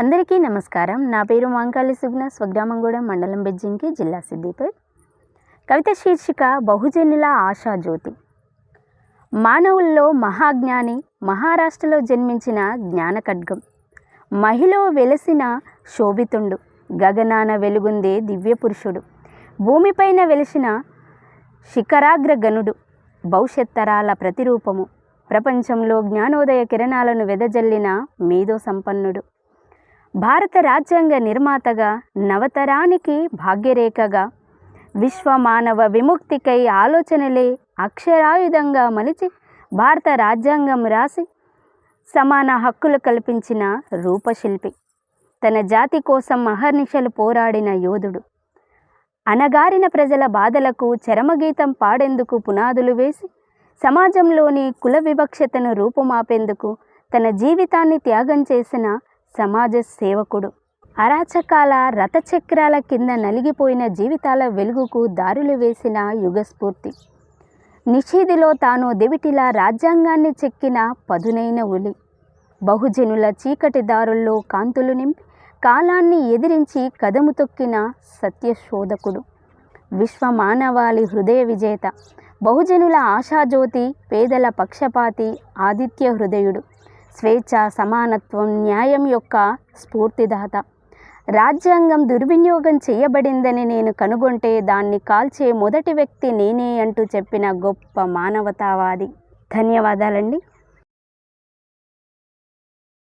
అందరికీ నమస్కారం. నా పేరు మాంకాళి సుగ్న, స్వగ్రామంగూడెం, మండలం బెజ్జింకి, జిల్లా సిద్దిపేట్. కవిత శీర్షిక బహుజనుల ఆశాజ్యోతి. మానవుల్లో మహాజ్ఞాని, మహారాష్ట్రలో జన్మించిన జ్ఞానఖడ్గం, మహిలో వెలసిన శోభితుండు, గగనాన వెలుగుందే దివ్యపురుషుడు, భూమిపైన వెలిసిన శిఖరాగ్రగణుడు, భవిష్యత్తరాల ప్రతిరూపము, ప్రపంచంలో జ్ఞానోదయ కిరణాలను వెదజల్లిన మేధో సంపన్నుడు, భారత రాజ్యాంగ నిర్మాతగా, నవతరానికి భాగ్యరేఖగా, విశ్వమానవ విముక్తికై ఆలోచనలే అక్షరాయుధంగా మలిచి భారత రాజ్యాంగం రాసి సమాన హక్కులు కల్పించిన రూపశిల్పి, తన జాతి కోసం అహర్నిశలు పోరాడిన యోధుడు, అణగారిన ప్రజల బాధలకు చరమగీతం పాడేందుకు పునాదులు వేసి సమాజంలోని కుల వివక్షతను రూపుమాపేందుకు తన జీవితాన్ని త్యాగం చేసిన సమాజ సేవకుడు, అరాచకాల రథచక్రాల కింద నలిగిపోయిన జీవితాల వెలుగుకు దారులు వేసిన యుగస్ఫూర్తి, నిషేధిలో తాను దెవిటిలా రాజ్యాంగాన్ని చెక్కిన పదునైన ఉలి, బహుజనుల చీకటి దారుల్లో కాంతులు నింపి కాలాన్ని ఎదిరించి కదము తొక్కిన సత్యశోధకుడు, విశ్వమానవాళి హృదయ విజేత, బహుజనుల ఆశాజ్యోతి, పేదల పక్షపాతి, ఆదిత్య హృదయుడు, స్వేచ్ఛ, సమానత్వం, న్యాయం యొక్క స్ఫూర్తిదాత. రాజ్యాంగం దుర్వినియోగం చేయబడిందని నేను కనుగొంటే దాన్ని కాల్చే మొదటి వ్యక్తి నేనే అంటూ చెప్పిన గొప్ప మానవతావాది. ధన్యవాదాలండి.